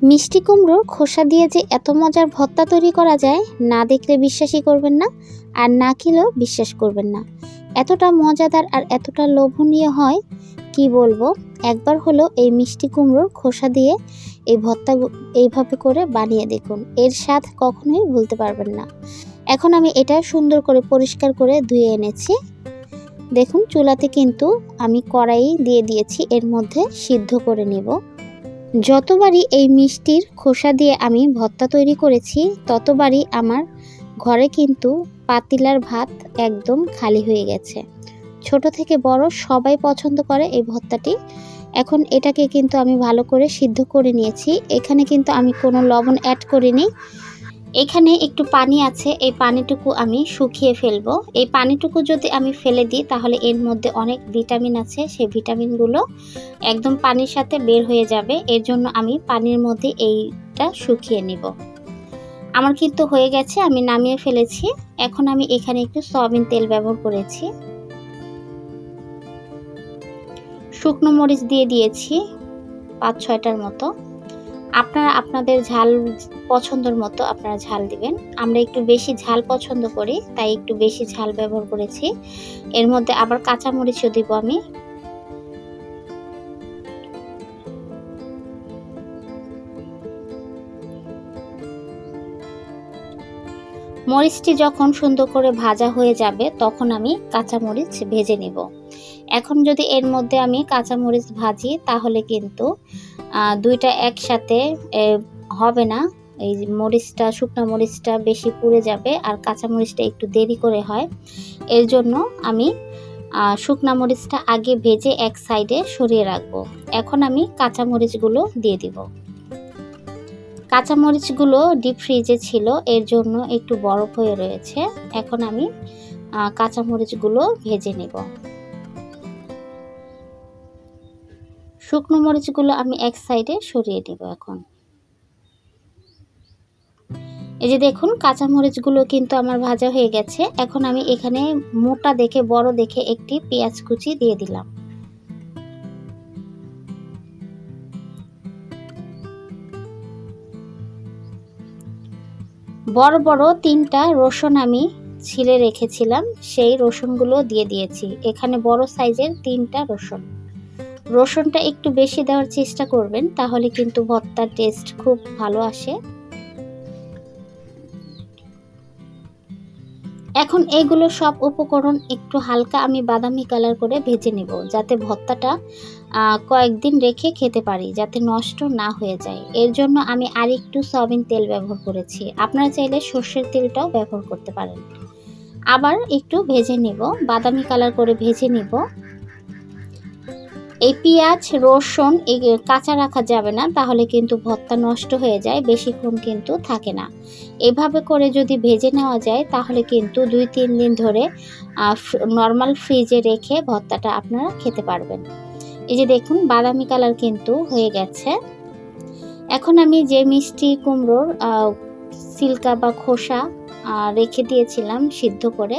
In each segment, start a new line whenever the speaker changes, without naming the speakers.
মিষ্টি কুমড়োর খোসা দিয়ে যে এত মজার ভর্তা তৈরি করা যায়, না দেখলে বিশ্বাসই করবেন না, আর না খেলেও বিশ্বাস করবেন না। এতটা মজাদার আর এতটা লোভনীয় হয় কি বলবো। একবার হলো এই মিষ্টি কুমড়োর খোসা দিয়ে এই ভর্তা এইভাবে করে বানিয়ে দেখুন, এর স্বাদ কখনোই ভুলতে পারবেন না। এখন আমি এটা সুন্দর করে পরিষ্কার করে ধুয়ে এনেছি। দেখুন, চুলাতে কিন্তু আমি কড়াই দিয়ে দিয়েছি, এর মধ্যে সিদ্ধ করে নেব। যতবারই এই মিষ্টির খোসা দিয়ে আমি ভর্তা তৈরি করেছি, ততবারই আমার ঘরে কিন্তু পাতিলার ভাত একদম খালি হয়ে গেছে। ছোট থেকে বড় সবাই পছন্দ করে এই ভর্তাটি। এখন এটাকে কিন্তু আমি ভালো করে সিদ্ধ করে নিয়েছি। এখানে কিন্তু আমি কোনো লবণ অ্যাড করিনি। এখানে একটু পানি আছে, এই পানিটুকু আমি শুকিয়ে ফেলবো। এই পানিটুকু যদি আমি ফেলে দিই তাহলে এর মধ্যে অনেক ভিটামিন আছে, সেই ভিটামিনগুলো একদম পানির সাথে বের হয়ে যাবে। এর জন্য আমি পানির মধ্যে এইটা শুকিয়ে নিব। আমার কিন্তু হয়ে গেছে, আমি নামিয়ে ফেলেছি। এখন আমি এখানে একটু সয়াবিন তেল ব্যবহার করেছি। শুকনো মরিচ দিয়ে দিয়েছি 5-6টার মতো। আপনারা আপনাদের ঝাল পছন্দের মতো আপনারা ঝাল দিবেন। আমরা একটু বেশি ঝাল পছন্দ করি, তাই একটু বেশি ঝাল ব্যবহার করেছি। এর মধ্যে আবার কাঁচা মরিচও দিব আমি। মরিচটি যখন সুন্দর করে ভাজা হয়ে যাবে তখন আমি কাঁচা মরিচ ভেজে নিব। এখন যদি এর মধ্যে আমি কাঁচা মরিচ ভাজি তাহলে কিন্তু দুইটা একসাথে হবে না। এই মরিচটা, শুকনো মরিচটা বেশি পুড়ে যাবে আর কাঁচা মরিচটা একটু দেরি করে হয়। এর জন্য আমি শুকনো মরিচটা আগে ভেজে এক সাইডে সরিয়ে রাখবো। এখন আমি কাঁচা মরিচগুলো দিয়ে দিব। কাঁচা মরিচগুলো ডিপ ফ্রিজে ছিল, এর জন্য একটু বরফ হয়ে রয়েছে। এখন আমি কাঁচা মরিচগুলো ভেজে নেব। শুকনো মরিচগুলো আমি এক সাইডে সরিয়ে দেব। এখন এই যে দেখুন, কাঁচা মরিচগুলো কিন্তু আমার ভাজা হয়ে গেছে। এখন আমি এখানে মোটা দেখে বড় দেখে একটি পেঁয়াজ কুচি দিয়ে দিলাম। বড় বড় 3টা রসুন আমি ছিলে রেখেছিলাম, সেই রসুনগুলো দিয়ে দিয়েছি। এখানে বড় সাইজের 3টা রসুন। রসুনটা একটু বেশি দেওয়ার চেষ্টা করবেন, তাহলে কিন্তু ভর্তার টেস্ট খুব ভালো আসে। এখন এইগুলো সব উপকরণ একটু হালকা আমি বাদামি কালার করে ভেজে নেব, যাতে ভর্তাটা কয়েকদিন রেখে খেতে পারি, যাতে নষ্ট না হয়ে যায়। এর জন্য আমি আর একটু সয়াবিন তেল ব্যবহার করেছি। আপনারা চাইলে সর্ষের তেলটাও ব্যবহার করতে পারেন। আবার একটু ভেজে নেব, বাদামি কালার করে ভেজে নেব। এই পেঁয়াজ রসুন কাঁচা রাখা যাবে না, তাহলে কিন্তু ভর্তা নষ্ট হয়ে যায়, বেশিক্ষণ কিন্তু থাকে না। এভাবে করে যদি ভেজে নেওয়া যায় তাহলে কিন্তু 2-3 দিন ধরে নর্মাল ফ্রিজে রেখে ভর্তাটা আপনারা খেতে পারবেন। এই যে দেখুন, বাদামি কালার কিন্তু হয়ে গেছে। এখন আমি যে মিষ্টি কুমড়োর সিল্কা বা খোসা রেখে দিয়েছিলাম সিদ্ধ করে,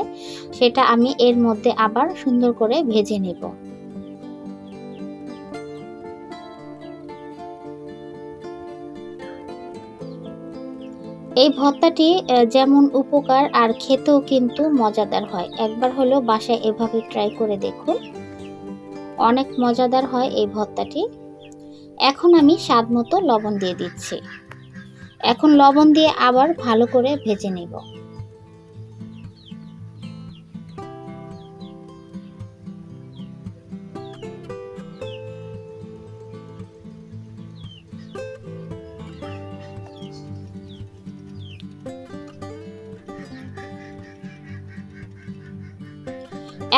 সেটা আমি এর মধ্যে আবার সুন্দর করে ভেজে নেব। এই ভর্তাটি যেমন উপকার আর খেতেও কিন্তু মজাদার হয়। একবার হলেও বাসায় এভাবে ট্রাই করে দেখুন, অনেক মজাদার হয় এই ভর্তাটি। এখন আমি স্বাদ মতো লবণ দিয়ে দিচ্ছি। এখন লবণ দিয়ে আবার ভালো করে ভেজে নেব।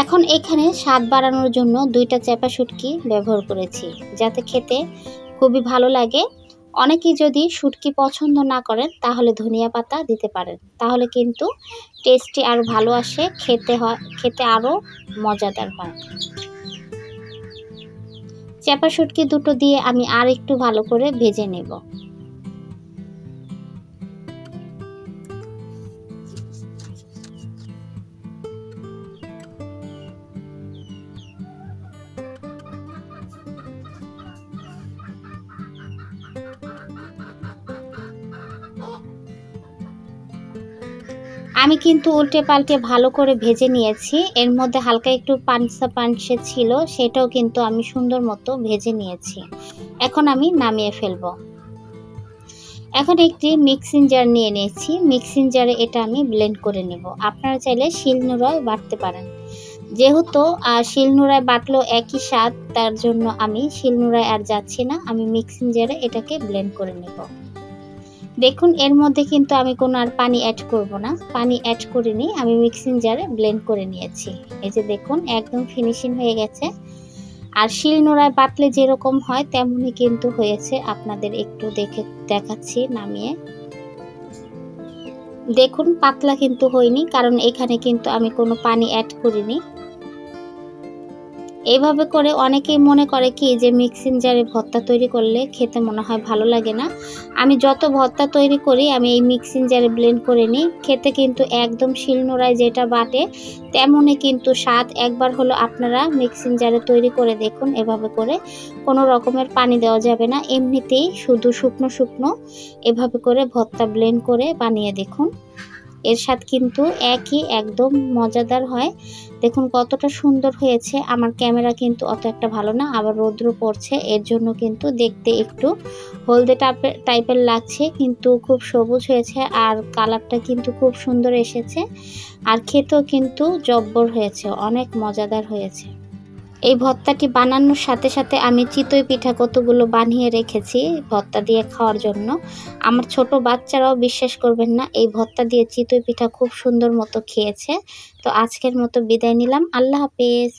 এখন এখানে স্বাদ বাড়ানোর জন্য 2টা চেপা শুটকি ব্যবহার করেছি, যাতে খেতে খুবই ভালো লাগে। অনেকেই যদি শুটকি পছন্দ না করেন তাহলে ধনিয়া পাতা দিতে পারেন, তাহলে কিন্তু টেস্টি আরও ভালো আসে, খেতে আরও মজাদার হয়। চেপা শুটকি দুটো দিয়ে আমি আর একটু ভালো করে ভেজে নেব। আমি কিন্তু উল্টে পাল্টে ভালো করে ভেজে নিয়েছি। এর মধ্যে হালকা একটু পানসা পানসে ছিল, সেটাও কিন্তু আমি সুন্দর মতো ভেজে নিয়েছি। এখন আমি নামিয়ে ফেলবো। এখন একটি মিক্সিং জার নিয়ে নিয়েছি। মিক্সিং জারে এটা আমি ব্লেন্ড করে নেব। আপনারা চাইলে শিলনোড়ায় বাটতে পারেন। যেহেতু শিলনোড়ায় বাটলেও একই স্বাদ, তার জন্য আমি শিলনোড়ায় আর যাচ্ছি না। আমি মিক্সিং জারে এটাকে ব্লেন্ড করে নেব। দেখুন এর মধ্যে কিন্তু আমি কোনো আর পানি অ্যাড করব না। পানি অ্যাড করিনি, আমি মিক্সিং জারে ব্লেন্ড করে নিয়েছি। এই যে দেখুন একদম ফিনিশিং হয়ে গেছে। আর শিলনোড়ায় বাটলে যেরকম হয় তেমনই কিন্তু হয়েছে। আপনাদের একটু দেখাচ্ছি নামিয়ে। দেখুন পাতলা কিন্তু হয়নি, কারণ এখানে কিন্তু আমি কোনো পানি অ্যাড করিনি। এইভাবে করে অনেকেই মনে করে কি যে মিক্সিং জারে ভর্তা তৈরি করলে খেতে মনে হয় ভালো লাগে না। আমি যত ভর্তা তৈরি করি আমি এই মিক্সিং জারে ব্লেন্ড করে নিই। খেতে কিন্তু একদম শিলনোড়ায় যেটা বাটে তেমনই কিন্তু স্বাদ। একবার হলো আপনারা মিক্সিং জারে তৈরি করে দেখুন এভাবে করে। কোনো রকমের পানি দেওয়া যাবে না, এমনিতেই শুধু শুকনো শুকনো এভাবে করে ভর্তা ব্লেন্ড করে বানিয়ে দেখুন। এর স্বাদ কিন্তু একই, একদম মজাদার হয়। দেখুন কতটা সুন্দর হয়েছে। আমার ক্যামেরা কিন্তু অত একটা ভালো না, আবার রৌদ্র পড়ছে, এর জন্য কিন্তু দেখতে একটু হলদে টাইপের লাগছে, কিন্তু খুব সবুজ হয়েছে আর কালারটা কিন্তু খুব সুন্দর এসেছে। আর খেতেও কিন্তু জব্বর হয়েছে, অনেক মজাদার হয়েছে। এই ভর্তাটি বানানোর সাথে সাথে আমি চিতই পিঠা কতগুলো বানিয়ে রেখেছি ভর্তা দিয়ে খাওয়ার জন্য। আমার ছোট বাচ্চারাও বিশ্বাস করবেন না, এই ভর্তা দিয়ে চিতই পিঠা খুব সুন্দর মতো খেয়েছে। তো আজকের মতো বিদায় নিলাম। আল্লাহ হাফেজ।